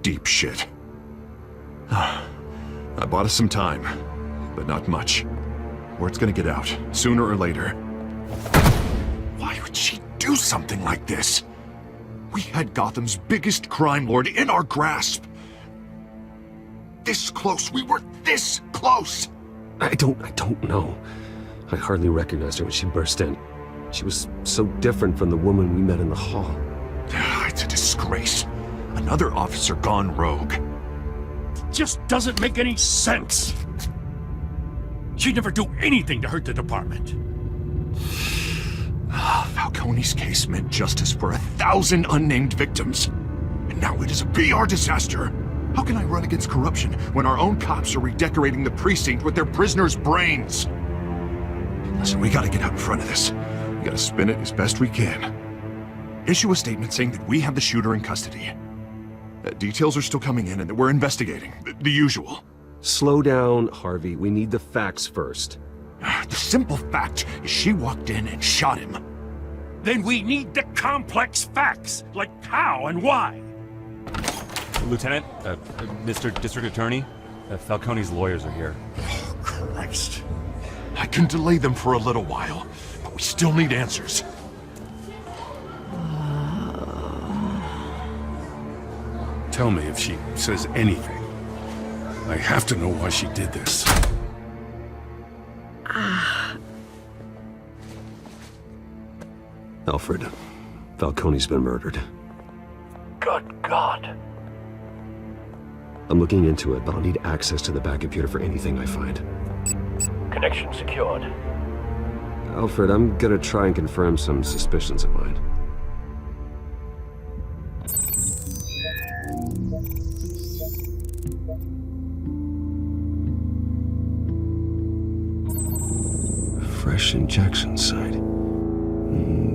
deep shit. I bought us some time, but not much. Word's gonna get out, sooner or later. Why would she do something like this? We had Gotham's biggest crime lord in our grasp. This close, we were this close! I don't know. I hardly recognized her when she burst in. She was so different from the woman we met in the hall. It's a disgrace. Another officer gone rogue. Just doesn't make any sense. She'd never do anything to hurt the department. Falcone's case meant justice for 1,000 unnamed victims. And now it is a PR disaster. How can I run against corruption when our own cops are redecorating the precinct with their prisoners' brains? Listen, we gotta get out in front of this. We gotta spin it as best we can. Issue a statement saying that we have the shooter in custody. Details are still coming in and that we're investigating. The usual. Slow down, Harvey. We need the facts first. The simple fact is she walked in and shot him. Then we need the complex facts, like how and why. Lieutenant, Mr. District Attorney, Falcone's lawyers are here. Oh, Christ. I can delay them for a little while, but we still need answers. Tell me if she says anything. I have to know why she did this. Alfred, Falcone's been murdered. Good God. I'm looking into it, but I'll need access to the back computer for anything I find. Connection secured. Alfred, I'm gonna try and confirm some suspicions of mine. Fresh injection site.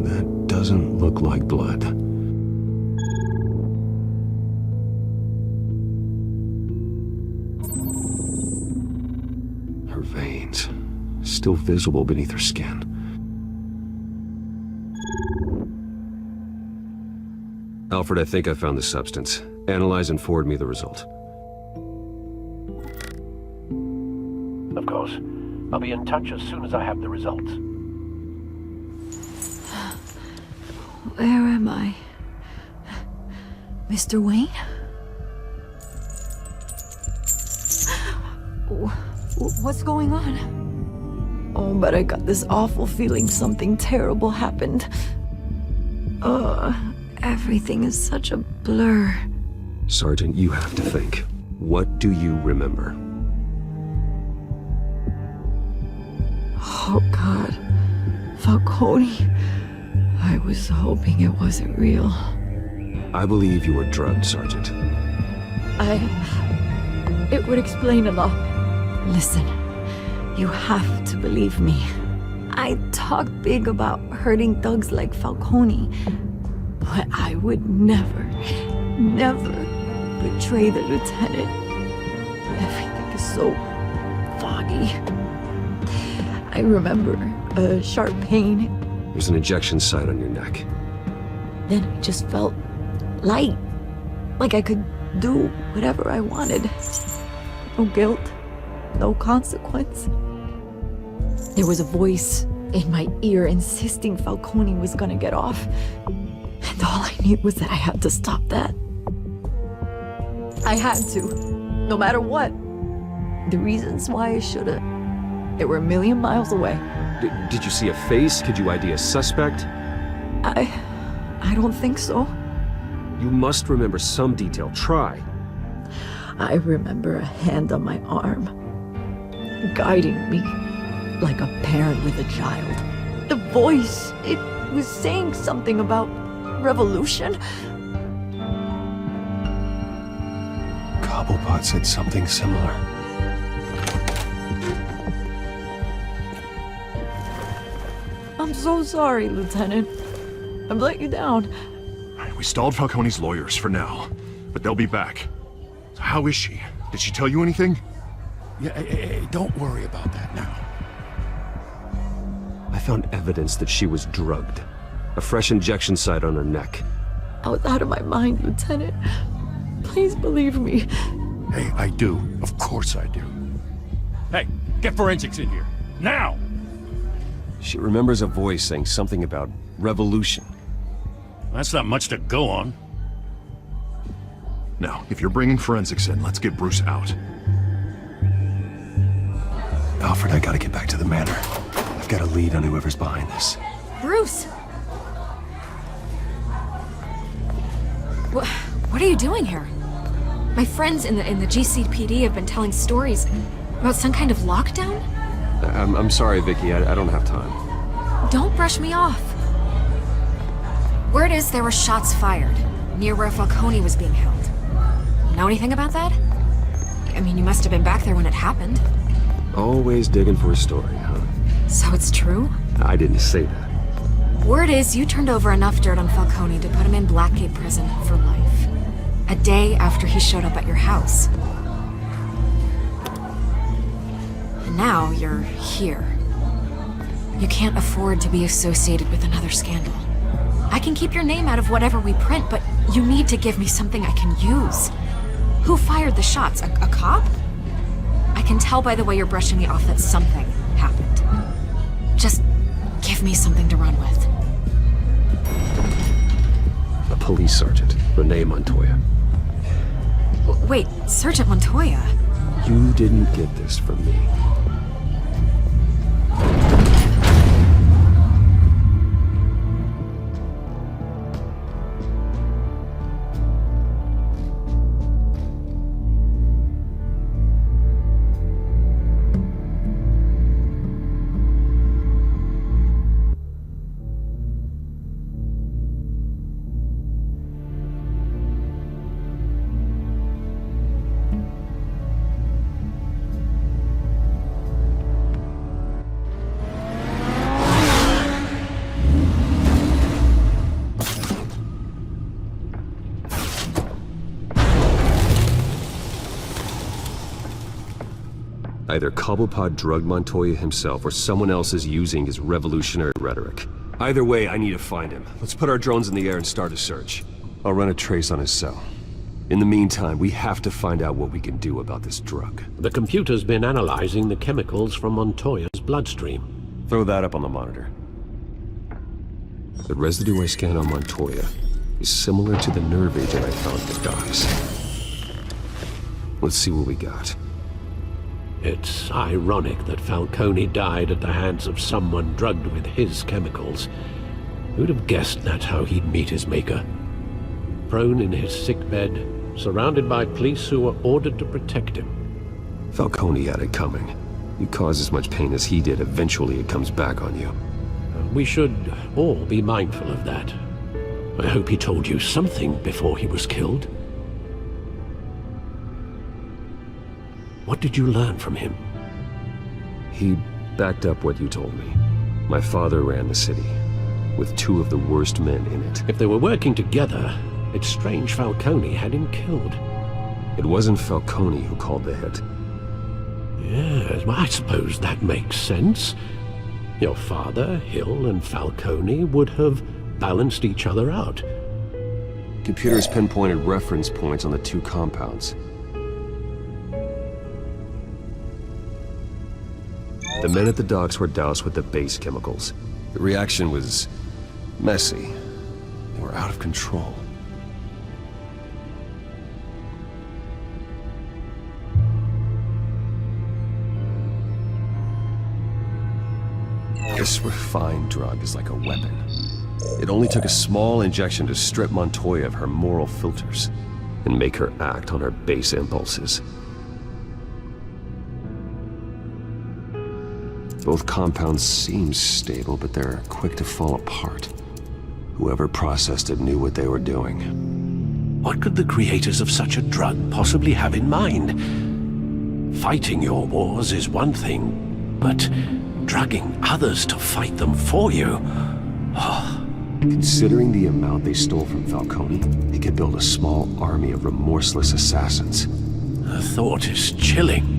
That doesn't look like blood. Her veins, still visible beneath her skin. Alfred, I think I found the substance. Analyze and forward me the result. Of course. I'll be in touch as soon as I have the results. Where am I? Mr. Wayne? What's going on? Oh, but I got this awful feeling something terrible happened. Everything is such a blur. Sergeant, you have to think. What do you remember? Oh, God. Falcone. I was hoping it wasn't real. I believe you were drugged, Sergeant. It would explain a lot. Listen, you have to believe me. I talk big about hurting thugs like Falcone, but I would never betray the lieutenant. Everything is so foggy. I remember a sharp pain. There's an injection site on your neck. Then I just felt light, like I could do whatever I wanted. No guilt, no consequence. There was a voice in my ear insisting Falcone was gonna get off. And all I knew was that I had to stop that. I had to, no matter what. The reasons why I should've, they were a million miles away. Did you see a face? Could you ID a suspect? I don't think so. You must remember some detail. Try. I remember a hand on my arm, guiding me like a parent with a child. The voice, it was saying something about revolution. Cobblepot said something similar. I'm so sorry, Lieutenant. I've let you down. We stalled Falcone's lawyers for now, but they'll be back. So how is she? Did she tell you anything? Yeah, hey, don't worry about that now. I found evidence that she was drugged. A fresh injection site on her neck. I was out of my mind, Lieutenant. Please believe me. Hey, I do. Of course I do. Hey, get forensics in here. Now! She remembers a voice saying something about revolution. That's not much to go on. Now, if you're bringing forensics in, let's get Bruce out. Alfred, I gotta get back to the manor. I've got a lead on whoever's behind this. Bruce! What are you doing here? My friends in the GCPD have been telling stories about some kind of lockdown? I'm sorry, Vicky. I don't have time. Don't brush me off. Word is there were shots fired near where Falcone was being held. Know anything about that? I mean, you must have been back there when it happened. Always digging for a story, huh? So it's true? I didn't say that. Word is you turned over enough dirt on Falcone to put him in Blackgate Prison for life. A day after he showed up at your house. And now you're here. You can't afford to be associated with another scandal. I can keep your name out of whatever we print, but you need to give me something I can use. Who fired the shots? A cop? I can tell by the way you're brushing me off that something happened. Just give me something to run with. A police sergeant, Renee Montoya. Wait, Sergeant Montoya? You didn't get this from me. Either Cobblepot drugged Montoya himself, or someone else is using his revolutionary rhetoric. Either way, I need to find him. Let's put our drones in the air and start a search. I'll run a trace on his cell. In the meantime, we have to find out what we can do about this drug. The computer's been analyzing the chemicals from Montoya's bloodstream. Throw that up on the monitor. The residue I scanned on Montoya is similar to the nerve agent I found at the docks. Let's see what we got. It's ironic that Falcone died at the hands of someone drugged with his chemicals. Who'd have guessed that's how he'd meet his maker? Prone in his sickbed, surrounded by police who were ordered to protect him. Falcone had it coming. You cause as much pain as he did, eventually it comes back on you. We should all be mindful of that. I hope he told you something before he was killed. What did you learn from him? He backed up what you told me. My father ran the city, with two of the worst men in it. If they were working together, it's strange Falcone had him killed. It wasn't Falcone who called the hit. Yes, well, I suppose that makes sense. Your father, Hill, and Falcone would have balanced each other out. Computers pinpointed reference points on the two compounds. The men at the docks were doused with the base chemicals. The reaction was messy. They were out of control. This refined drug is like a weapon. It only took a small injection to strip Montoya of her moral filters and make her act on her base impulses. Both compounds seem stable, but they're quick to fall apart. Whoever processed it knew what they were doing. What could the creators of such a drug possibly have in mind? Fighting your wars is one thing, but drugging others to fight them for you? Considering the amount they stole from Falcone, they could build a small army of remorseless assassins. The thought is chilling.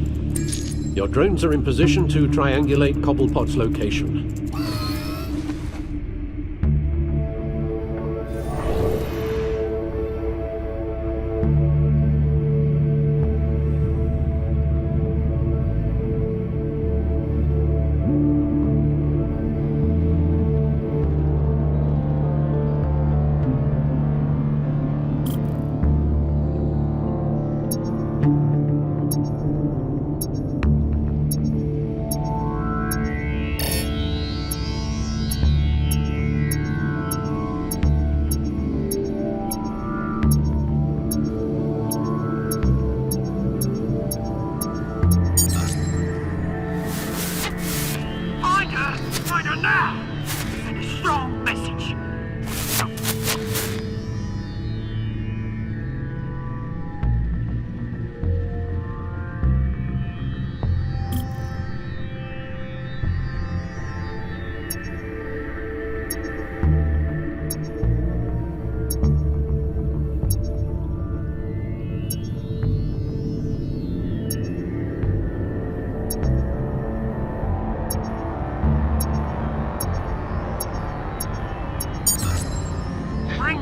Your drones are in position to triangulate Cobblepot's location.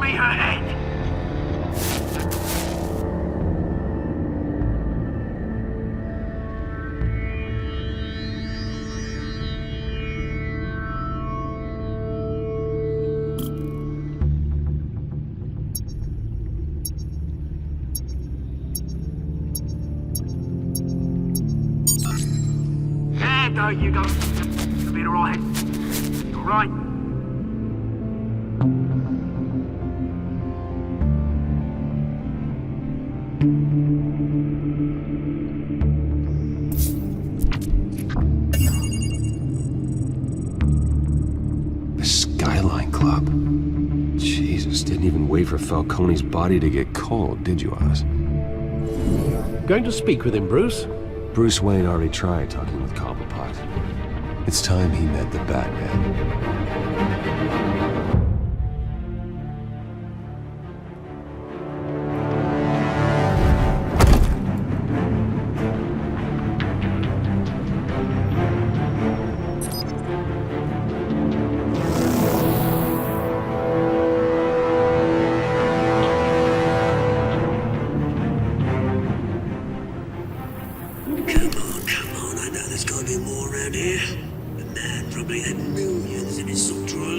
me her head! There you go. You'll be alright. Alright. The Skyline Club. Jesus, didn't even wait for Falcone's body to get cold, did you, Oz? Going to speak with him, Bruce? Bruce Wayne already tried talking with Cobblepot. It's time he met the Batman. Come on, I know there's gotta be more around here. The man probably had millions in his sock drawer.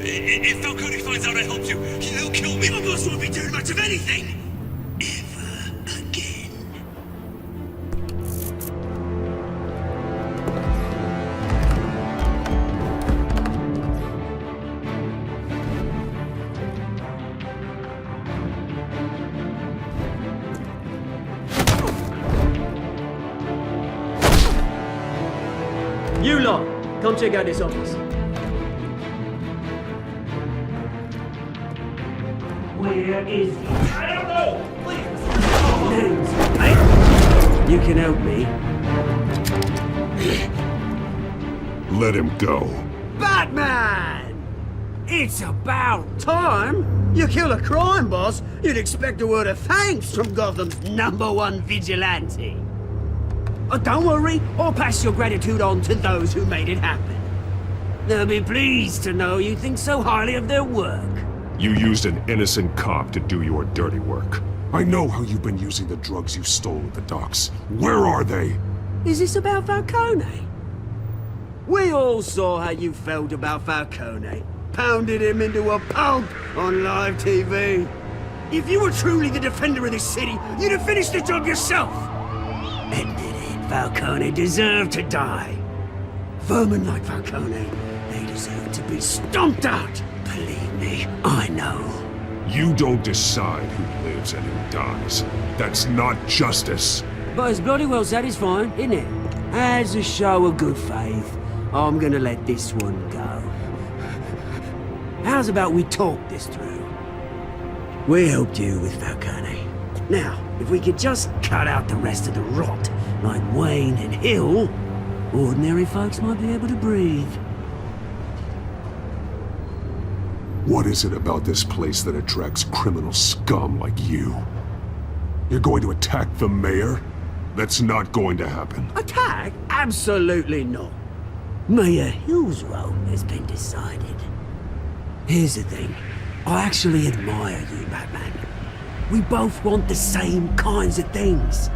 If Falcone finds out I helped you, he'll kill me. My boss won't be doing much of anything. Ever again. You lot, come check out this office. Where is he? I don't know! Please! Names, mate. You can help me. Let him go. Batman! It's about time! You kill a crime boss, you'd expect a word of thanks from Gotham's #1 vigilante. Oh, don't worry, I'll pass your gratitude on to those who made it happen. They'll be pleased to know you think so highly of their work. You used an innocent cop to do your dirty work. I know how you've been using the drugs you stole at the docks. Where are they? Is this about Falcone? We all saw how you felt about Falcone. Pounded him into a pulp on live TV. If you were truly the defender of this city, you'd have finished the job yourself. Admit it, Falcone deserved to die. Vermin like Falcone, they deserve to be stomped out. Believe me, I know. You don't decide who lives and who dies. That's not justice. But it's bloody well satisfying, isn't it? As a show of good faith, I'm gonna let this one go. How's about we talk this through? We helped you with Falcone. Now, if we could just cut out the rest of the rot, like Wayne and Hill, ordinary folks might be able to breathe. What is it about this place that attracts criminal scum like you? You're going to attack the mayor? That's not going to happen. Attack? Absolutely not. Mayor Hill's role has been decided. Here's the thing. I actually admire you, Batman. We both want the same kinds of things.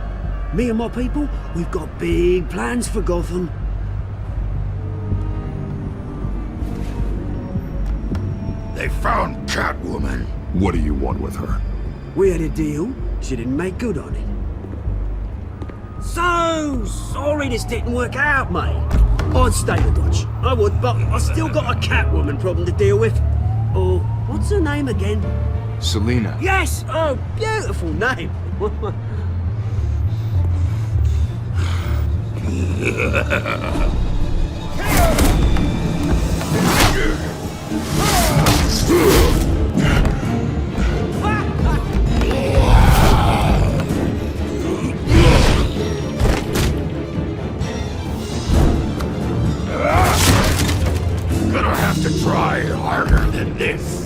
Me and my people, we've got big plans for Gotham. They found Catwoman. What do you want with her? We had a deal. She didn't make good on it. So sorry this didn't work out, mate. I'd stay with Dodge. I would, but I still got a Catwoman problem to deal with. Oh, what's her name again? Selina. Yes! Oh, beautiful name. Gonna have to try harder than this.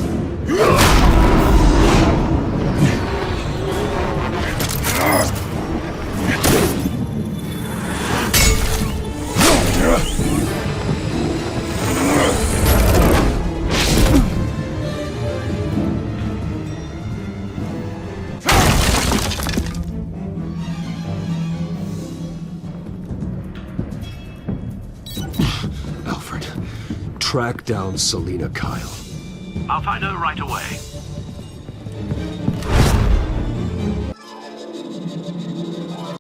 track down Selina Kyle. I'll find her right away.